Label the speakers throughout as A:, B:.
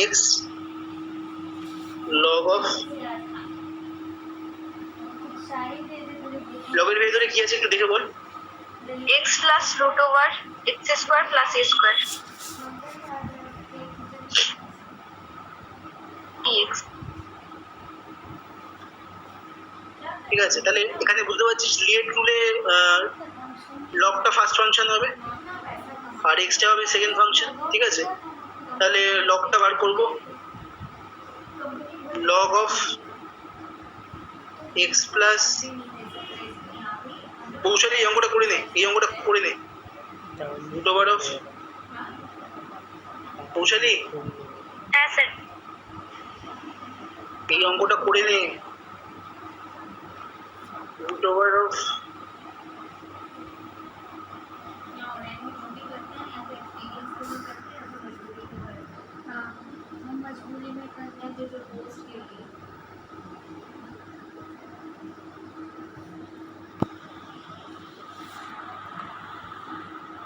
A: X log of লগের ভেতরে কি আছে একটু দেখে বল।
B: x plus root over x square plus a square dx।
A: ঠিক আছে, তাহলে এখানে বুঝতে পারছিস লিয়েট রুলে লগটা ফার্স্ট ফাংশন হবে আর এক্সটা হবে সেকেন্ড ফাংশন। ঠিক আছে, তাহলে লগটা বার করব। লগ অফ এক্স প্লাস কৌশলে এই অঙ্কটা করে নে, এই অঙ্কটা করে নে। রুট ওভার অফ কৌশলী,
B: হ্যাঁ স্যার।
A: এই অঙ্কটা করে নে। রুট ওভার অফ
C: मजबूरी में करते हैं जो पोस्ट के लिए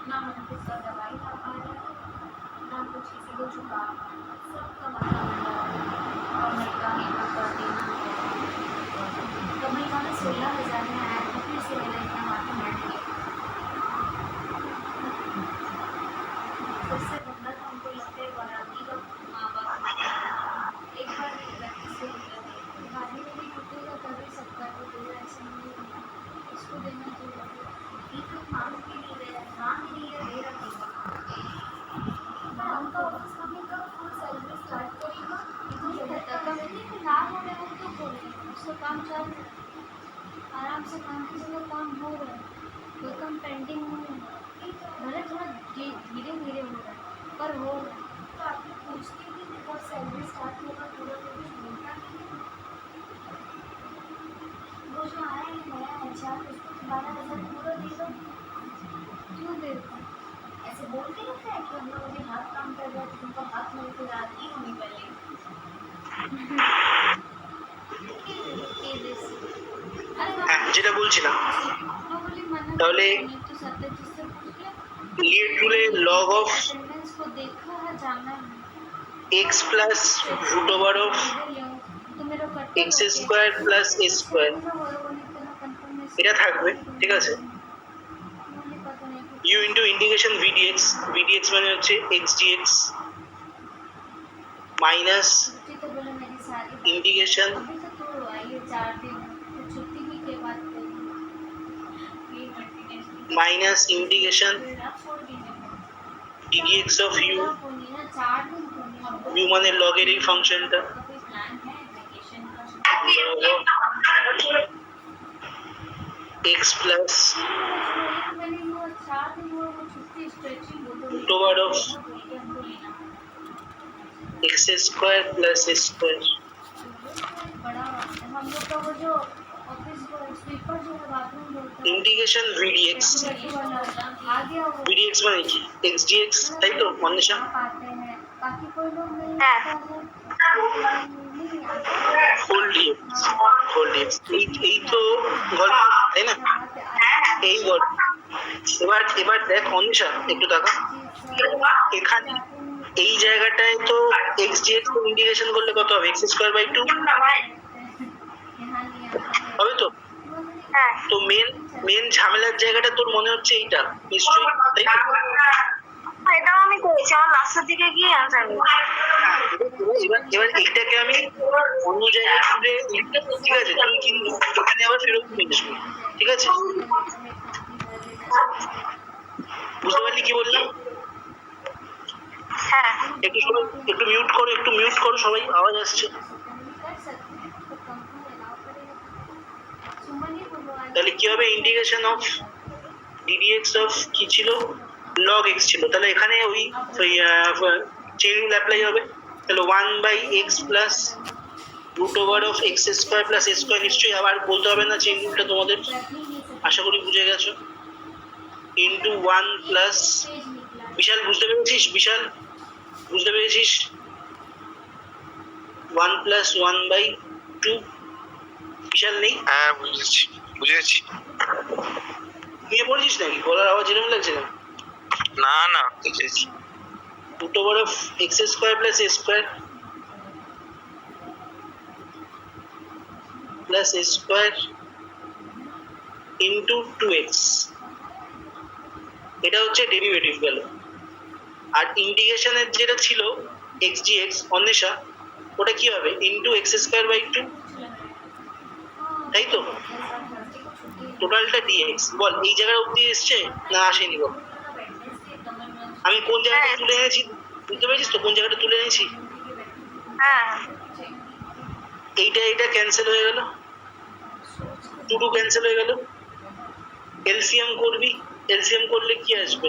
C: ना हम कुछ दवाई खा पा रहे हैं ना कुछ किसी को छुपा पा रहे हैं, सबका माथा और मटका ही कर देना। कमल का 16,000 में आया था, फिर से मैंने इतना माथा मार दिया। सबसे बंदा तो हमको लगता है बनाती का माँ बाप एक बार नहीं गलती से गाड़ी में भी टूटेगा तभी सबका टूटेगा, ऐसा नहीं होगा। उसको देना चाहिए तो मांग भी नहीं रहे, मांग नहीं है, दे रहा है। हमका ऑफिस कभी का फुल सैलरी स्टार्ट करेगा इतना पता कंपनी में ना हो रहा है तो बोले उसका काम चल रहा है, आराम से काम की जगह काम हो रहा है, कोई काम पेंडिंग नहीं है, भले थोड़ा धीरे धीरे हो रहा है पर हो रहा है। तो आपने पूछती थी कब सैलरी स्टार्ट होगा, पूरा तो कुछ बोलता नहीं है। वो जो आया है नया HR उसको 12,000 पूरा दे दो, क्यों देता ऐसे बोल के रखा है कि हम लोग अभी हाथ काम कर रहे हैं तो तुमको हाथ में तो रात ही होनी पड़ेगी।
A: যেটা বলছিলাম, তাহলে লিয়েট রুলে log of x plus root over of x square plus a square এটা থাকবে। ঠিক আছে, u into integration v dx, v dx মানে হচ্ছে x dx minus integration minus integration dx of u, u মানে লগের এই ফাংশনটা x plus root over of x square plus a square integration vdx, vdx মানে কি x dx, তাই তো মনীষা? হোল dx, এই তো গল্প, তাই না? এই গল্প। এবার দেখ মনীষা একটু দেখা, এখানে এই জায়গাটায় তো x dx ইন্টিগ্রেশন করলে কত হবে? x স্কয়ার বাই 2 হবে তো? তো মেন ঝামেলার জায়গাটা তোর মনে হচ্ছে এইটা নিশ্চয়ই, তাই তো?
B: এটাও আমি করেছি, আমার লাস্টের দিকে গিয়ে অ্যান্সার
A: এবার এইটাকে আমি অন্য জায়গায় তুলে, ঠিক আছে, তুই কিন্তু এখানে আবার ফেরত নিয়ে আসবি। ঠিক আছে, বুঝতে পারলি কি বললাম?
B: হ্যাঁ।
A: একটু মিউট করো সবাই, আওয়াজ আসছে। তাহলে কি হবে? ইন্টিগ্রেশন অফ ddx অফ কি ছিল? log x ছিল, তাহলে এখানে ওই চেইন রুল অ্যাপ্লাই হবে। তাহলে 1/x plus root over of x square plus a square, নিশ্চয়ই আবার বলতে হবে না চেইন রুলটা, তোমাদের আশা করি বুঝে গেছো। ইন্টু 1 প্লাস, বিশাল বুঝতে পেরেছিস? বিশাল বুঝতে পেরেছিস? 1 প্লাস 1/2, বিশাল নেই?
D: হ্যাঁ বুঝেছি।
A: নিয়ে পড়েছিস নাকি? গলার আওয়াজ এরকম লাগছে না?
D: না বুঝেছি।
A: root over of x square plus a square plus a square into 2x, এটা হচ্ছে ডেরিভেটিভ গেল। আর ইন্টিগ্রেশনের যেটা ছিল x dx অন্বেষা, ওটা কি হবে ইন্টু x স্কোয়ার বাই 2, তাই তো? টোটালটা dx বল এই জায়গায় অবধি এসছে না আসেনি বল? আমি কোন জায়গাটা তুলে এনেছি বুঝতে পেরেছিস তো? কোন জায়গাটা তুলে এনেছি?
B: হ্যাঁ
A: এইটা ক্যান্সেল হয়ে গেল, 2 ক্যান্সেল হয়ে গেল। এলসিএম করবি, এলসিএম করলে কি আসবে?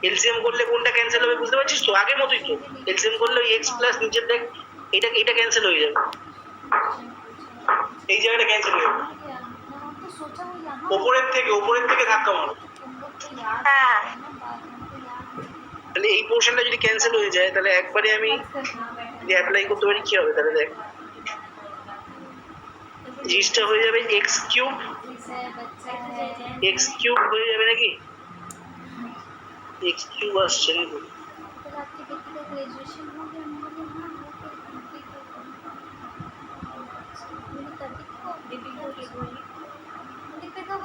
A: এলসিএম করলে কোনটা ক্যান্সেল হবে বুঝতে পারছিস তো? আগের মতোই তো, এলসিএম করলে ওই এক্স প্লাস নিচের দেখ এটা ক্যান্সেল হয়ে যাবে, এই জায়গাটা ক্যান্সেল হয়ে যাবে। ওপরের থেকে ধাক্কা মারো,
B: হ্যাঁ
A: তাহলে এই পোর্শনটা যদি ক্যান্সেল হয়ে যায় তাহলে একবারে আমি অ্যাপ্লাই করতে পারি, কি হবে তাহলে? দেখ জিনিসটা হয়ে যাবে এক্স কিউব হয়ে যাবে নাকি? এক্স কিউব আসছে নাকি?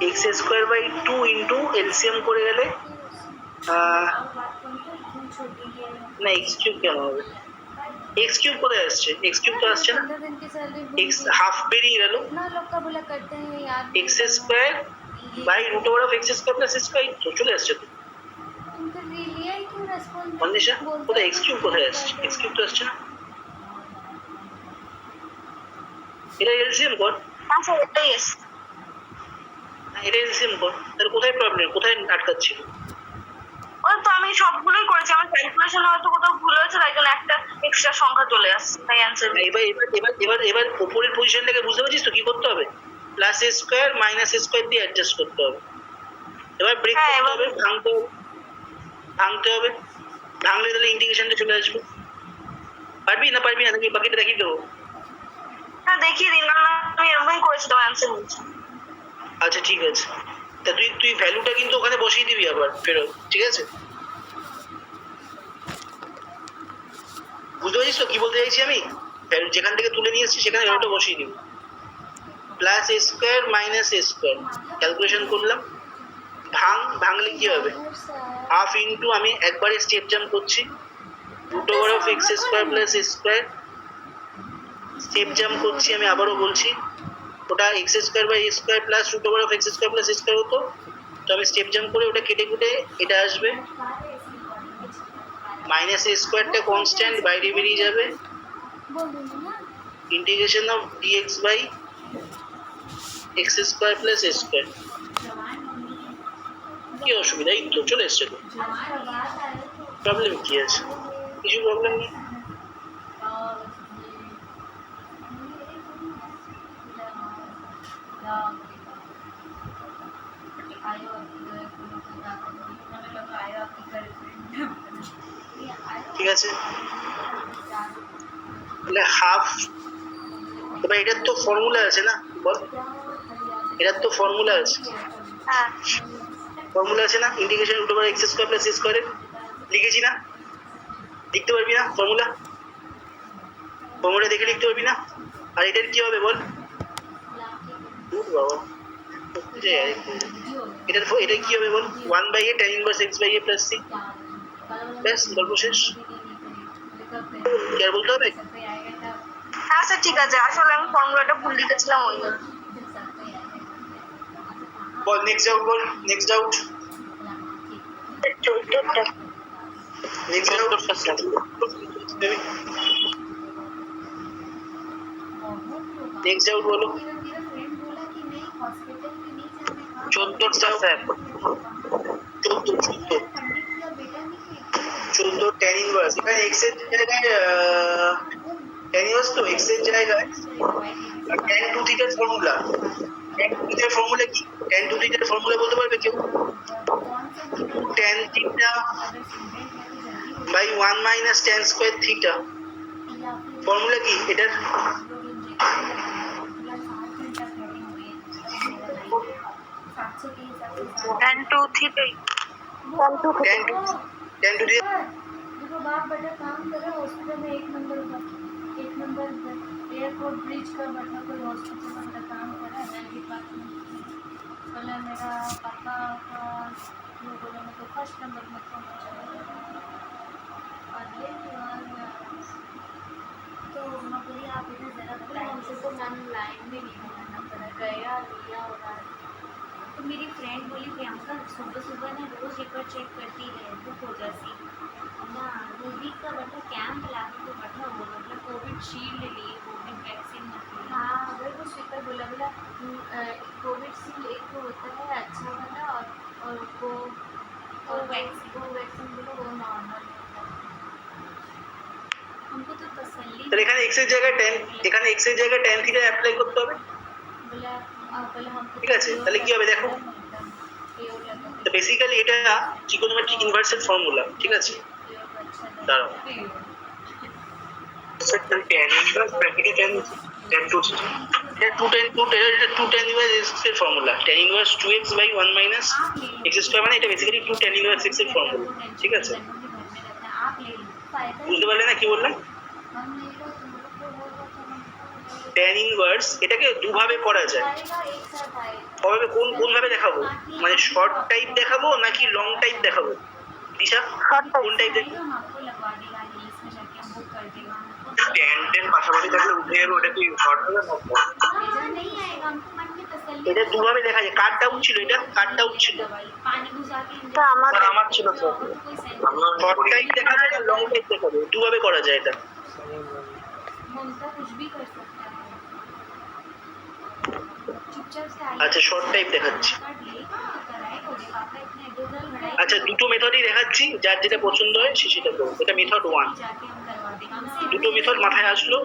A: X square by 2 into LCM করে গেলে না এক্স কিউব কেন হবে? এক্স কিউব কোথায় আসছে? এক্স কিউব তো আসছে না, এক্স হাফ বেরিয়ে গেল। X square by root over of x square plus square তো চলে আসছে তো। অন্বেষা কোথায় এক্স কিউব কোথায় আসছে? এক্স কিউব তো আসছে না, এটা এলসিএম কর।
B: আচ্ছা এটাই এসছে।
A: এটা এলসিএম কর, তাহলে কোথায় প্রবলেম, কোথায় আটকাচ্ছিল?
B: ওই তো আমি সবগুলোই করেছি, আমার ক্যালকুলেশন হয়তো কোথাও ভুল হয়েছে, তাই জন্য একটা এক্সট্রা সংখ্যা চলে আসছে, তাই অ্যান্সার।
A: এবার উপরের পজিশনটাকে বুঝতে পারছিস তো? কি করতে হবে? Plus a square minus a square দিয়ে অ্যাডজাস্ট করতে হবে। এবার ব্রেক করতে হবে, ভাঙতে হবে, ভাঙলে তাহলে ইন্টিগ্রেশনটা চলে আসবে। পারবি না নাকি বাকিটা দেখিয়ে দেবো?
B: হ্যাঁ দেখিয়ে দিন, কারণ আমি এরকমই করেছি তো অ্যান্সার বলছি।
A: আচ্ছা ঠিক আছে, তা তুই ভ্যালুটা কিন্তু ওখানে বসিয়ে দিবি আবার ফেরত, ঠিক আছে? বুঝতে পারছিস তো কি বলতে চাইছি আমি? যেখান থেকে তুলে নিয়ে এসেছি সেখানে ভ্যালুটা বসিয়ে দিবি। Plus a square minus a square calculation করলাম, ভাঙলে কি হবে? হাফ ইন্টু আমি একবারে স্টেপ জাম্প করছি, root over of x square plus a square, step jump করছি আমি আবারও বলছি, ওটা x square by a square plus root over of x square plus a square হতো, তো আমি স্টেপ জাম্প করে ওটা কেটে কুটে এটা আসবে, মাইনাস এ স্কোয়ারটা কনস্ট্যান্ট বাইরে বেরিয়ে যাবে, integration of dx by x square plus a square. কি অসুবিধা? এই তো চলে এসছে তো, প্রবলেম কি আছে? কিছু প্রবলেম নেই। ঠিক আছে, তাহলে হাফ, এবার এটার তো ফর্মুলা আছে না, বল? এটার তো ফর্মুলা আছে,
B: হ্যাঁ
A: ফর্মুলা আছে না? Integration root over x square plus স্কোয়ারে লিখেছি না? লিখতে পারবি না ফর্মুলা দেখে লিখতে পারবি না? আর এটার কি হবে বল? বাবা এটা কি হবে বল? 1/a tan inverse x by a plus c, ব্যাস গল্প শেষ। কি আর বলতে হবে?
B: হ্যাঁ স্যার ঠিক আছে, আসলে আমি ফর্মুলাটা ভুল লিখেছিলাম ওই জন্য।
A: বল নেক্সট আউট, বল next out, next out. Next out বলো। 14টা স্যার, 14 tan ইনভার্স, এখানে x এর জায়গায় tan ইনভার্স তো x এর জায়গায় tan 2 থিটার ফর্মুলা, tan 2 থিটার ফর্মুলা কি? tan 2 থিটার ফর্মুলা বলতে পারবে কেউ? tan theta by 1 minus tan square theta, formula কি এটার?
B: tan 2 theta,
A: tan 2 10 to the
C: देखो बाप बेटा काम करे हॉस्पिटल में, एक नंबर एयरपोर्ट ब्रिज का बैठा कोई हॉस्पिटल में बेटा काम करे हेल्थ डिपार्टमेंट में। बोले मेरा पापा का वो बोले मैं तो फर्स्ट नंबर में और ये तो मैं बोली आप इधर ज़रा बताइए, हमसे तो मैम लाइन में नहीं बनाना पड़ा, गया लिया हो रहा है। तो मेरी फ्रेंड बोली प्रियंका सुबह सुबह ना रोज़ एक बार चेक करती रहे बुक हो जाती ना, वो वीक का बेटा कैंप लाके तो बैठा हो, मतलब कोविड शील्ड लिए, कोविड वैक्सीन मतलब। हाँ अगर वो स्पीकर बोला कोविड शील्ड एक तो होता है अच्छा वाला और वो वैक्सीन बोलो वो नॉर्मल होता है। हमको तो तसल्ली
A: তাহলে এখানে x এর জায়গায় tan, এখানে x এর জায়গায় tan থিটা অ্যাপ্লাই করতে হবে।
C: बोला हमको
A: ঠিক আছে, তাহলে কি হবে দেখো, তো বেসিক্যালি এটা ট্রিগোনোমেট্রিক ইনভার্সের ফর্মুলা। ঠিক আছে, দাঁড়াও, tan ইনভার্স ব্র্যাকেটে tan 2 এটা 2 tan ইনভার্স x এর formula. tan inverse 2x by 1 minus x square, মানে এটা বেসিক্যালি 2 tan ইনভার্স x এর ফর্মুলা। ঠিক আছে, বুঝতে পারলে না কি বললাম? tan ইনভার্স এটাকে দুভাবে করা যায়। কবে কোন ভাবে দেখাবো, মানে শর্ট টাইপ দেখাবো নাকি লং টাইপ দেখাবো? দিশা কোন টাইপ দেখাবো? tan পাশাপাশি থাকলে উঠে যাবে, ওটা কি শর্ট হবে না? এটা দুভাবে দেখা যায়। কার ডাউট ছিল? এটা কার ডাউট ছিল? আমার ছিল তো। শর্ট টাইপ দেখাবো না লং টাইপ দেখাবো, দুভাবে করা যায় এটা। আচ্ছা শর্ট টাইপ দেখাচ্ছি। আচ্ছা দুটো মেথডই দেখাচ্ছি, যার যেটা পছন্দ হয় সে সেটা করো। এটা মেথড 1, দুটো মেথড মাথায় আসলো,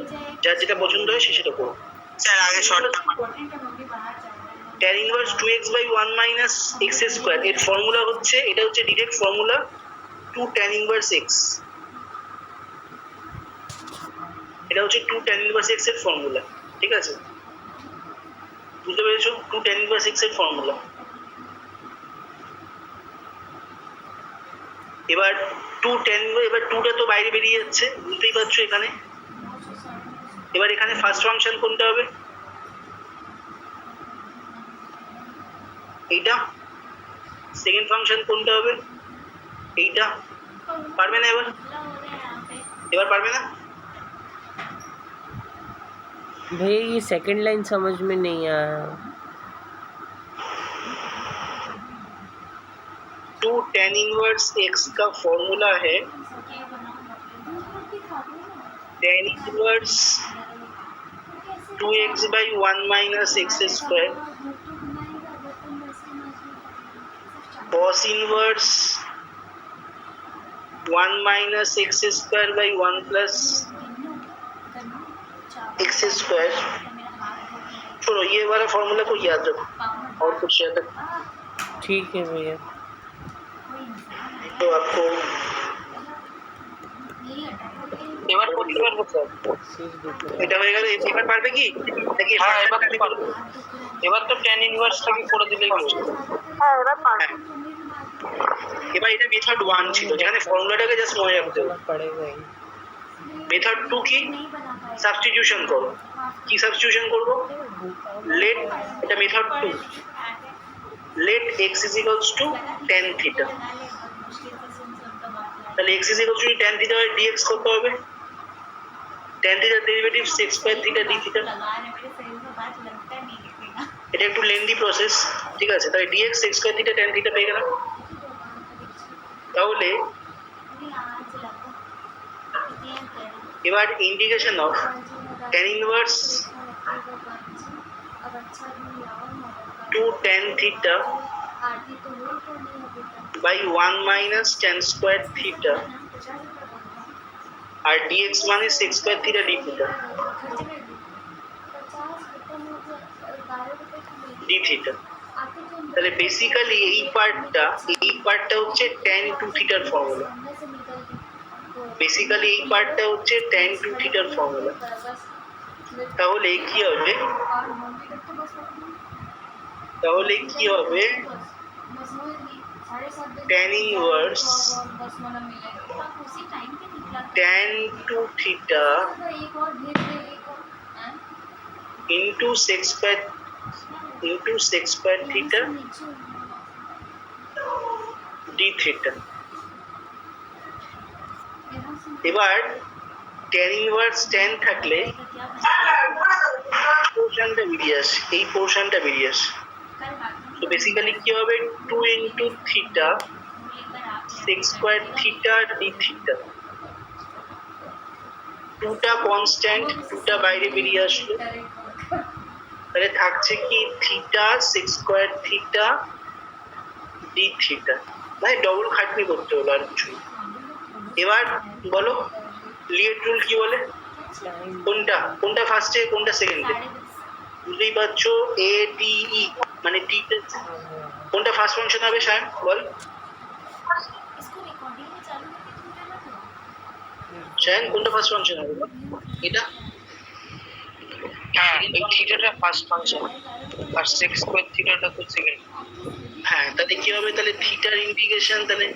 A: যার যেটা পছন্দ হয় সে সেটা করো। স্যার আগে short tan inverse 2x by 1 minus x square এর ফর্মুলা হচ্ছে, এটা হচ্ছে direct formula 2 tan inverse x। এটা হচ্ছে 2 tan ইনভার্স x এর ফর্মুলা। ঠিক আছে, বুঝতে পেরেছো? 2 tan ইনভার্স x এর ফর্মুলা। এবার 2 tan, এবার 2টা তো বাইরে বেরিয়ে যাচ্ছে, বুঝতেই পারছো এখানে। এবার এখানে ফার্স্ট ফাংশন কোনটা হবে? এইটা। সেকেন্ড ফাংশন কোনটা হবে? এইটা। পারবে না এবার পারবে না?
E: भैया ये सेकंड लाइन समझ में नहीं आया।
A: 2 tan इनवर्स x का फॉर्मूला है tan inverse 2x by 1 minus x square cos inverse 1 minus x square by 1 plus x square। छोड़ो ये वाला फॉर्मूला को याद रखो और कुछ याद रखो।
E: ठीक है भैया।
A: तो आपको এবার করতে পারবো স্যার? এটা হয়ে গেলে এবার পারবে কি নাকি? হ্যাঁ এবার তো tan ইনভার্সটাকে করে দিলেই হলো। হ্যাঁ এবার পারবে। এবার এটা মেথড 1 ছিল, যেখানে ফর্মুলাটাকে জাস্ট মনে রাখতে হবে। মেথড 2 কি? সাবস্টিটিউশন করো। কি সাবস্টিটিউশন করব? লেট, এটা method 2, let x is equals to tan theta। তাহলে x is equals to tan theta by dx করতে হবে। tan theta derivative sec square theta d theta. এটা একটু লেন্দি প্রসেস। ঠিক আছে, তাহলে dx sec square theta tan থিটা পেয়ে গেলাম। তাহলে এবার ইন্টিগ্রেশন অফ tan ইনভার্স 2 tan theta by 1 minus tan square theta আর dx মানে sec square theta d theta d theta। তাহলে বেসিক্যালি এই পার্টটা হচ্ছে tan 2 থিটার ফর্মুলা। বেসিক্যালি এই পার্টটা হচ্ছে tan 2 থিটার ফর্মুলা। তাহলে কি হবে? tan inverse
C: आप उसी टाइम पे निकला
A: tan to theta
C: एक और भेज दे एक और हैं?
A: into sec square theta d theta। এবার tan inverse tan থাকলে পোর্শনটা বেরিয়ে আসে, এই পোর্শনটা বেরিয়ে আসে। তো বেসিক্যালি কি হবে 2 into theta sec square theta d theta। টুটা কনস্ট্যান্ট, টুটা বাইরে বেরিয়ে আসলো, তাহলে থাকছে কি theta sec square theta d theta। মানে ডবল খাটনি করতে হলো আর কিছু। এবার বলো লিয়েট রুল কি বলে, কোনটা ফার্স্টে কোনটা সেকেন্ডে? বুঝতেই পারছো এ টি ই মানে টি কোনটা ফার্স্ট ফাংশন হবে সায়ন বল? সায়ন কোনটা ফার্স্ট ফাংশন হবে এটা?
D: হ্যাঁ এই থিটাটা ফার্স্ট ফাংশন আর sec square থিটাটা তো সেকেন্ড।
A: হ্যাঁ তাহলে কি হবে, তাহলে থিটার ইন্টিগ্রেশন, তাহলে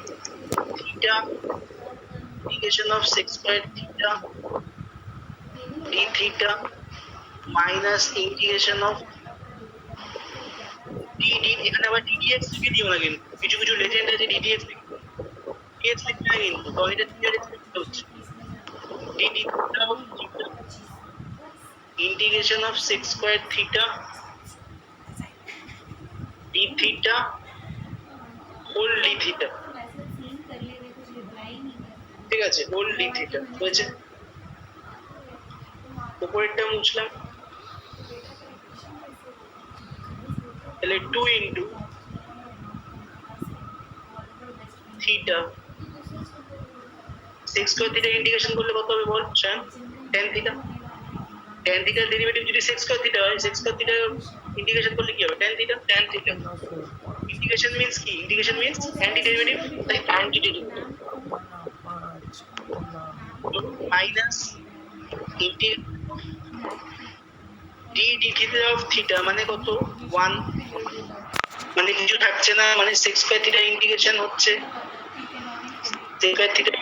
A: theta integration of sec square theta d theta minus integration of d এখানে আবার ddx লিখে দিও না, কিন্তু কিছু কিছু লেজেন্ড আছে ddx লিখে লিখতে হয় কিন্তু, তো এটা ddx লিখতে হচ্ছে d theta of theta integration of sec square theta d theta whole d theta। ঠিক আছে, whole d theta হয়েছে। উপরেরটা মুছলাম, তাহলে 2 into theta sec square theta integration করলে কত হবে বল Shayan? tan theta। tan theta derivative যদি sec square theta হয়, sec square theta ইন্টিগ্রেশন করলে কি হবে? tan theta। ইন্টিগ্রেশন মিন্স কি? ইন্টিগ্রেশন মিন্স অ্যান্টি ডেরিভেটিভ, তাই anti derivative minus d d theta of theta মানে কত 1, মানে কিছু থাকছে না, মানে sec square theta ইন্টিগ্রেশন হচ্ছে sec square theta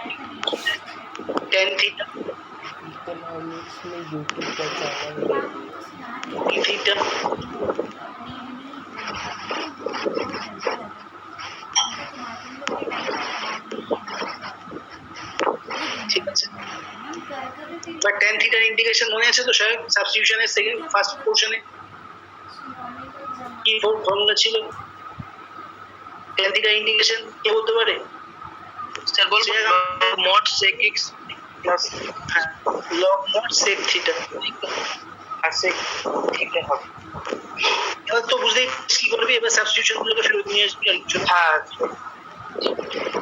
A: tan theta
E: economics में यूट्यूब का चैनल
A: d theta ঠিক আছে। বাট tan theta ইন্টিগ্রেশন মনে আছে তো স্যার? সাবস্টিটিউশনের সেকেন্ড ফার্স্ট পোরশনে কি ফর্মুলা ছিল tan theta ইন্টিগ্রেশন? কে বলতে পারে?
D: স্যার বলবো mod sec x প্লাস
A: হ্যাঁ log mod sec theta
D: আর sec theta হবে।
A: এবার তো বুঝতেই কি করবি, এবার সাবস্টিটিউশন গুলোকে ফেরত নিয়ে আসবি আর কিছু না।
D: হ্যাঁ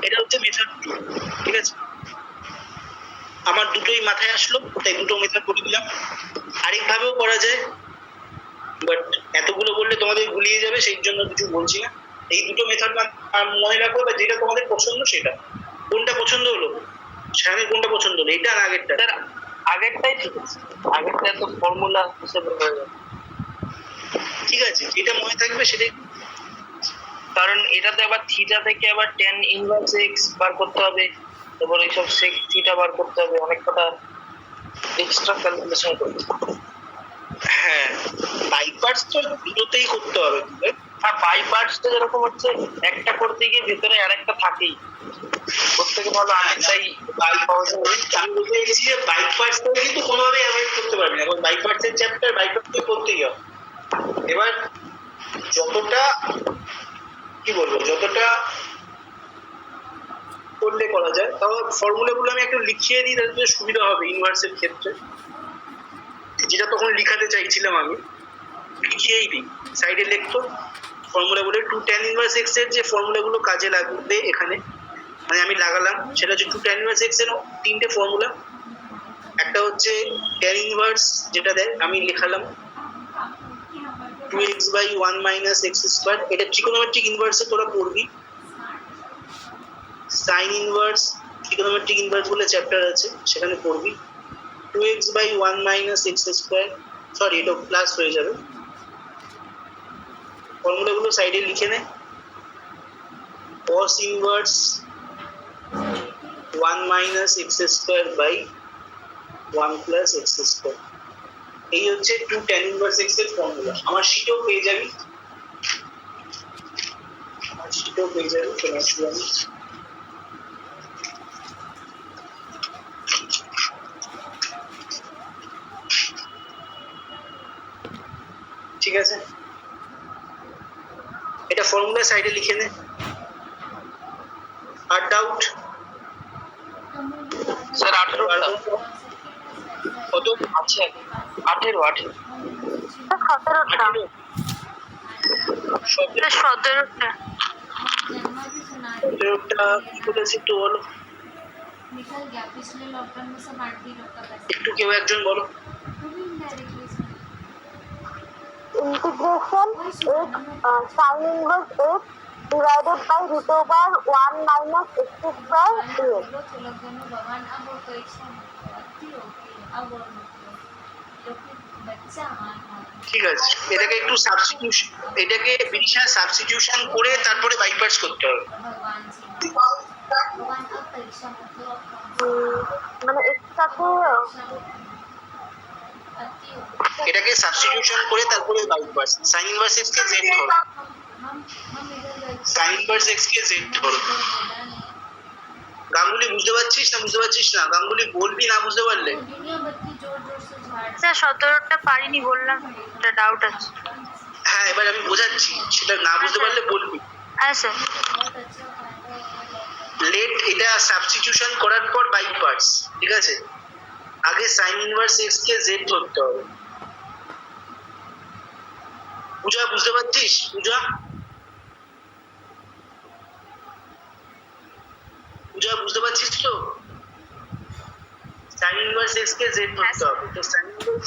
A: এটা হচ্ছে মেথড 2, ঠিক আছে। আমার দুটোই মাথায় আসলো, তাই দুটো মেথড করে দিলাম। আরেকভাবেও করা যায়, বাট এতগুলো বললে তোমাদের গুলিয়ে যাবে, সেই জন্য কিছু বলছি না। এই দুটো মেথড মনে রাখো, বা যেটা তোমাদের পছন্দ সেটা। কোনটা পছন্দ হলো সায়নের? কোনটা পছন্দ হলো, এটা না আগেরটা?
D: স্যার আগেরটাই ঠিক আছে, আগেরটা তো ফর্মুলা হিসেবে হয়ে যাবে।
A: ঠিক আছে, যেটা মনে থাকবে সেটাই।
D: কারণ এটাতে আবার থিটা থেকে আবার tan ইনভার্স x বার করতে হবে, তারপর এইসব sec থিটা বার করতে হবে, অনেক কটা এক্সট্রা ক্যালকুলেশন করতে হবে।
A: হ্যাঁ বাই পার্টস তো দুটোতেই করতে হবে।
D: আর বাই পার্টসটা যেরকম হচ্ছে একটা করতে গিয়ে ভেতরে আরেকটা থাকেই, প্রত্যেকে ভালো আরেকটাই
A: বাই পার্টস আমি বলতে চাইছি যে বাই পার্টস কিন্তু কোনোভাবেই অ্যাভয়েড করতে পারবি না, কারণ বাই পার্টসের চ্যাপ্টার বাই পার্টস তো করতেই হবে। এবার যতটা কি বলবো, যতটা করলে করা যায়, তাও ফর্মুলাগুলো আমি একটু লিখিয়ে দিই, তাহলে সুবিধা হবে ইনভার্সের ক্ষেত্রে। যেটা তখন লিখাতে চাইছিলাম আমি লিখিয়েই দিই, সাইডে লিখতো ফর্মুলাগুলো। 2 tan ইনভার্স x এর যে ফর্মুলাগুলো কাজে লাগবে এখানে, মানে আমি লাগালাম, সেটা হচ্ছে 2 tan ইনভার্স x এর 3টে ফর্মুলা। একটা হচ্ছে tan ইনভার্স যেটা দেয়, আমি লিখালাম 2x by 1 minus x square, এটা ট্রিগোনোমেট্রিক ইনভার্সে তোরা পড়বি। সাইন ইনভার্স, ট্রিগোনোমেট্রিক ইনভার্স বলে চ্যাপ্টার আছে, সেখানে পড়বি। 2x by 1 minus x square, sorry এটা প্লাস হয়ে যাবে। ফর্মুলাগুলো সাইডে লিখে নে, cos inverse 1 minus x square by 1 plus x square. এই হচ্ছে 2 tan ইনভার্স এক্স এর ফর্মুলা। আমার শীটেও পেয়ে যাবি, ঠিক আছে? এটা ফর্মুলা সাইডে লিখে নে। আর ডাউট?
D: স্যার 18টা
A: কত?
D: আচ্ছা 18
B: 17টা 17টা
C: जन्मा भी सुना
A: ওটা কি বলেছে একটু বলো,
C: निकल गया पिछले लॉकडाउन में सब आंटी लोग का पैसा
A: একটু কেউ একজন বলো।
C: वो भी इनडायरेक्टली सुना
B: integration sin inverse x divided by root over 1 minus x square dx।
C: तो लोग दोनों भगवान अब वो तो एक साथ अति हो गई अब और मतलब जो कि बच्चा हमारा
A: ঠিক আছে, এটাকে একটু সাবস্টিটিউশন, এটাকে বিশাল সাবস্টিটিউশন করে তারপরে বাইপার্স করতে হবে।
C: भगवान से भगवान अब परीक्षा मतलब
B: মানে x সাথে
C: अति हो
A: এটাকে সাবস্টিটিউশন করে তারপরে বাইপার্স। sin ইনভার্স x কে z ধরো,
C: हम इधर गए
A: sin ইনভার্স x কে z ধরো। গাঙ্গুলি বুঝতে পারছিস না? বুঝতে পারছিস না? গাঙ্গুলি বলবি না বুঝতে পারলে।
C: दुनिया बत्ती जोर जोर से झाड़
B: স্যার 17টা পারিনি বললাম, এটা ডাউট আছে।
A: হ্যাঁ, এবার আমি বোঝাচ্ছি, সেটা না বুঝতে পারলে বলবি।
B: হ্যাঁ স্যার।
C: बहुत अच्छा फायदा होगा
A: লেট এটা সাবস্টিটিউশন করার পর বাইপার্স, ঠিক আছে? আগে sin ইনভার্স x কে z ধরতে হবে। পূজা বুঝতে পারছিস? পূজা পূজা বুঝতে পারছিস তো? sin ইনভার্স x কে z ধরতে হবে। তো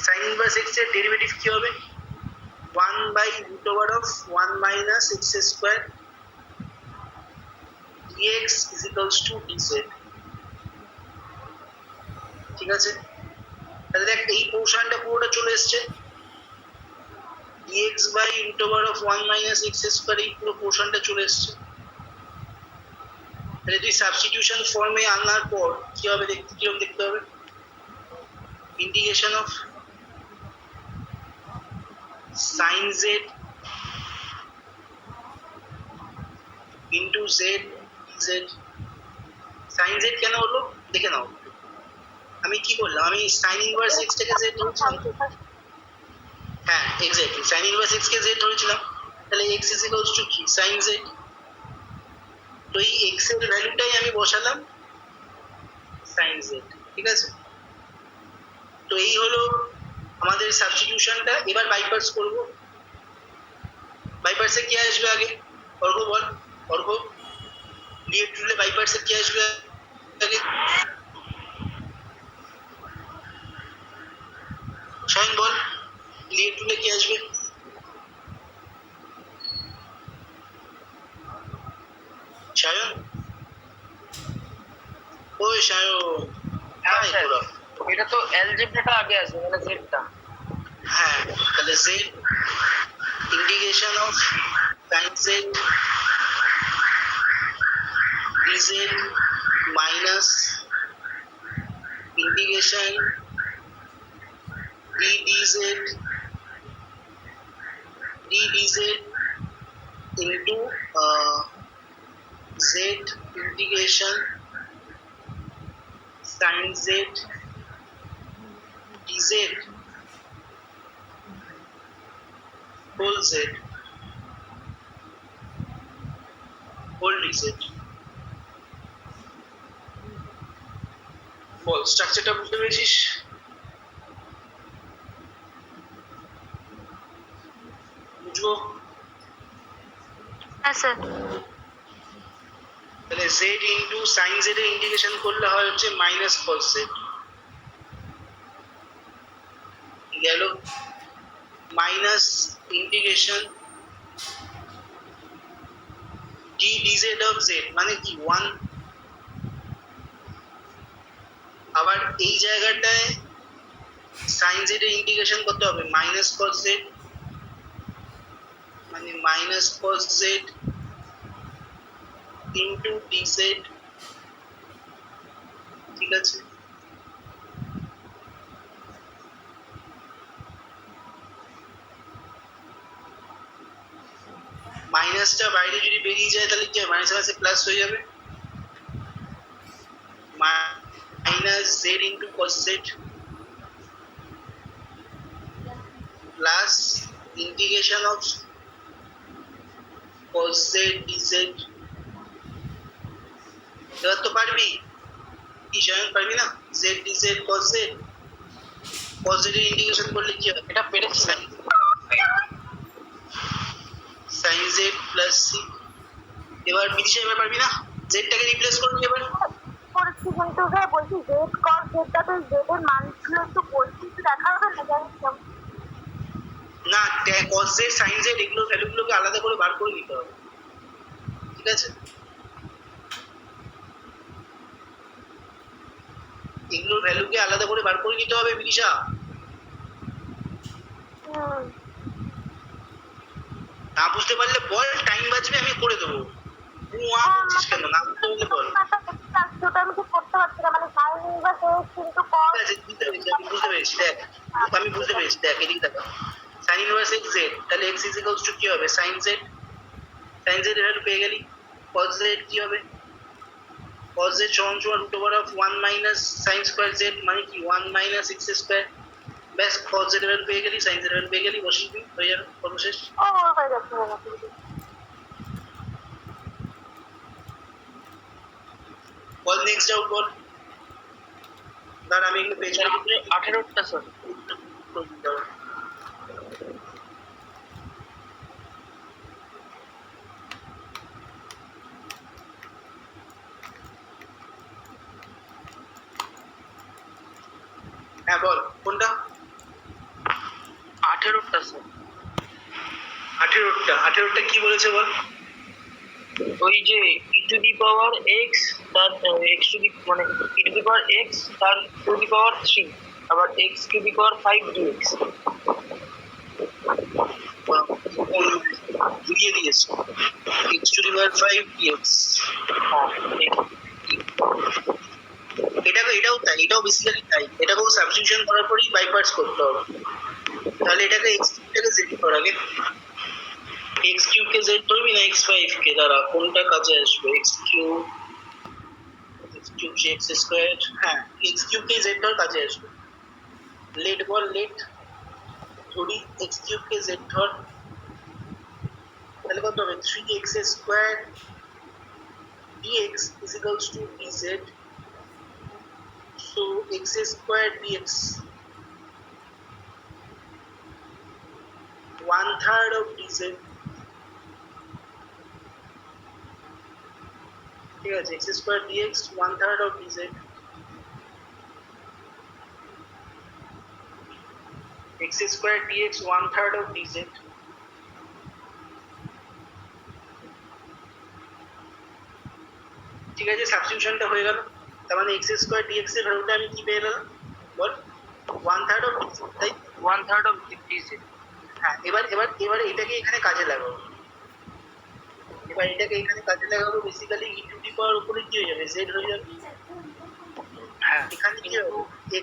A: sin ইনভার্স x এর ডেরিভেটিভ কি হবে? 1 by root over of 1 minus x square dx is equals to dz, ঠিক আছে? তাহলে দেখ এই পোর্শনটা পুরোটা চলে এসেছে, dx by root over of 1 minus x square, এই পুরো পোর্শনটা চলে এসেছে। তাহলে তুই সাবস্টিটিউশন ফর্মে আনার পর কি হবে দেখতে, কিরকম দেখতে হবে? Integration of sin z into z dz। sin z কেন হলো দেখে নাও। আমি কি করলাম? আমি sin ইনভার্স x থেকে z ধরেছিলাম। হ্যাঁ এক্স্যাক্টলি, sin ইনভার্স x কে z ধরেছিলাম। তাহলে x ইজ ইকুয়ালস টু কি? sin z। তো এই x এর ভ্যালুটাই আমি বসালাম sin z, ঠিক আছে? তো এই হলো আমাদের সাবস্টিটিউশনটা। এবার বাইপার্স করব। বাইপার্সে কি আসবে আগে? অর্ঘ বল, অর্ঘ লিয়েট রুলে বাইপার্সে কি আসবে আগে? শাইন বল, লিয়েট রুলে কি আসবে? শায়ন, ওই শায়ন,
D: হ্যাঁ
A: হাই
D: স্যার,
A: তোরা।
D: এটা তো অ্যালজেব্রাটা আগে আসবে মানে জেডটা।
A: হ্যাঁ, তাহলে z integration of sin z dz minus integration d dz into z integration sin z dz whole z whole dz। বল স্ট্রাকচারটা বুঝতে পেরেছিস? বুঝবো?
B: হ্যাঁ স্যার।
A: তাহলে z ইন্টু সাইন z এর ইন্টিগ্রেশন করলে হয় হচ্ছে মাইনাস cos z, গেল minus integration d dz of z মানে কি 1। আবার এই জায়গাটায় সাইন z এর ইন্টিগ্রেশন করতে হবে মাইনাস cos z মানে minus cos z into D Z, ঠিক আছে, মাইনাসটা বাইরে যদি বেরিয়ে যায় তাহলে কি হয়, মাইনাসের কাছে প্লাস হয়ে যাবে, minus z into cos z plus integration of cos z d z. এবার তো পারবি, কি স্বয়ং পারবি না, z d z cos z, cos z এর ইন্টিগ্রেশন করলে কি হবে,
D: এটা পেরেছি না।
A: Sine z plus c. এবার বিদিশা এবার পারবি না, জেডটাকে রিপ্লেস করবি এবার,
B: করেছি কিন্তু ওকে বলছি জেড কস জেডটা তো জেড এর মানগুলো একটু বলছি একটু দেখা হবে না জানিস না?
A: না কস জেড সাইন জেড এগুলোর ভ্যালুগুলোকে আলাদা করে বার করে নিতে হবে, ঠিক আছে, এগুলোর ভ্যালুকে আলাদা করে বার করে নিতে হবে বিদিশা। না বুঝতে পারলে বল, টাইম বাঁচবে, আমি করে দেবো, তুই বলছিস কেন, না বুঝতে পারলে বল।
B: ওটা আমি ঠিক করতে পারছি না, মানে সাইন ইনভার্স এক্স কিন্তু কস।
A: আমি বুঝতে পেরেছি, দেখ আমি বুঝতে পেরেছি, দেখ এদিকে দেখা, সাইন ইনভার্স এক্স জেড, তাহলে এক্স ইজ ইকুয়ালস টু কি হবে, সাইন জেড, সাইন জেড এর ভ্যালু পেয়ে গেলি, কস জেড কি হবে, cos z সমান সমান root over of 1 minus sine square z, মানে কি 1 মাইনাস x স্কয়ার, ব্যাস cos z এর ভ্যালু পেয়ে গেলি, sin z এর ভ্যালু পেয়ে গেলি, বসিয়ে দিবি, হয়ে যাবে, সর্বশেষ।
B: ও হয়ে যাচ্ছে হয়ে যাচ্ছে।
A: বল নেক্সট আউট বল, দাঁড়া আমি এগুলো পেজ
D: 18টা স্যার।
A: হ্যাঁ বল কোনটা,
D: 18টা স্যার।
A: 18টা কি বলেছে বল,
D: ওই যে e to the power x তার এক্স টু দি মানে e to the power x তার টু দি পাওয়ার 3 আবার x to the power 5 dx.
A: ঘুরিয়ে দিয়েছে, x to the power 5 dx, এটাও তাই, এটাও বেসিক্যালি তাই, এটাকেও সাবস্টিটিউশন করার পরেই বাই পার্টস করতে হবে, তাহলে এটাকে x কিউবটাকে z করা আগে, x কিউব কে z ধরবি না x5 কে, দ্বারা কোনটা কাজে আসবে, x কিউব x স্কয়ার, হ্যাঁ x কিউব কে z ধর কাজে আসবে, লেট বল লেট ধরি x কিউব কে z ধর, তাহলে কত হবে 3x square dx is equals to dz, so x square dx 1/3 of dz, ঠিক আছে, x square dx 1/3 of dz, x square dx 1/3 of dz, ঠিক আছে, সাবস্টিটিউশনটা হয়ে গেল, তার মানে x স্কয়ার dx এর ভ্যালুটা আমি কি পেয়ে গেলাম বল, 1/3 of dz, তাই
D: 1/3 অফ ডিএক্স।
A: হ্যাঁ, এবার এটাকে এখানে কাজে লাগাবো, এবার এটাকে এখানে কাজে লাগাবো, বেসিক্যালি ই টু দি পাওয়ার উপরে কি হয়ে যাবে, z হয়ে যাবে,
D: হ্যাঁ
A: এখানে কি হবে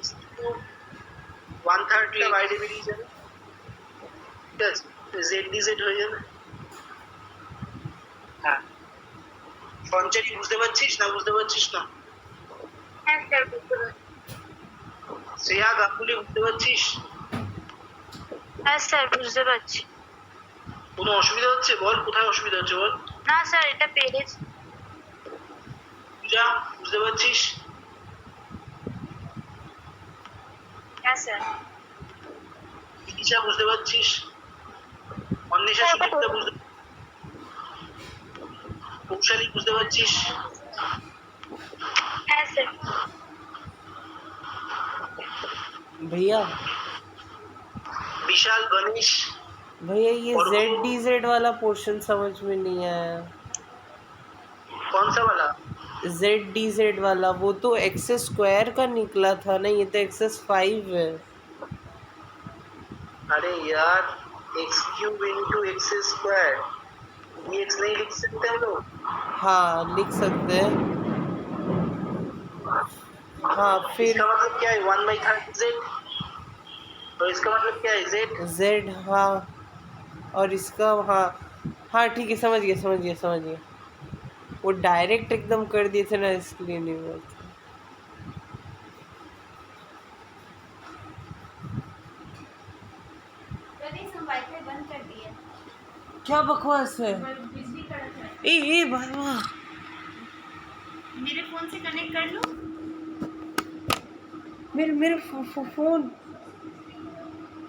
A: x কিউব 1/3 টা বাইরে বেরিয়ে যাবে, ঠিক আছে, z dz হয়ে যাবে।
D: হ্যাঁ
A: সঞ্চারী বুঝতে পারছিস না, বুঝতে পারছিস না,
B: হ্যাঁ স্যার বুঝতে পারছি।
A: শ্রেয়া গাঙ্গুলি বুঝতে পারছিস,
B: হ্যাঁ স্যার বুঝতে পারছি।
A: কোনো অসুবিধা হচ্ছে বল, কোথায় অসুবিধা হচ্ছে বল,
B: না স্যার এটা পেরেছি।
A: পূজা বুঝতে পারছিস,
B: হ্যাঁ স্যার।
A: বিদিশা বুঝতে পারছিস, অন্বেষা সুদীপ্তা বুঝতে, কৌশালী বুঝতে পারছিস,
B: হ্যাঁ স্যার।
E: भैया
A: विशाल गणेश,
E: भैया ये जेड डी जेड वाला पोर्शन समझ में नहीं आया,
A: कौन सा वाला,
E: जेड डी जेड वाला, वो तो एक्स स्क्वायर का निकला था ना, ये तो एक्स5 है।
A: अरे यार x cube into x square dx नहीं लिख सकते हम लोग,
E: हाँ लिख सकते हैं। हाँ फिर
A: इसका मतलब क्या है 1/30 z, तो इसका मतलब क्या है z।
E: z, हाँ और इसका हाँ हाँ ठीक है, समझ गया समझ गया समझ गया। वो डायरेक्ट एकदम कर दिए थे ना, इसलिए नहीं बोलते।
C: प्रदेश हम वाईफाई बंद कर दिए,
E: क्या बकवास है।
C: बिजली कड़क है।
E: ए बाबा,
C: मेरे फोन से कनेक्ट कर लो।
E: मेरे फोन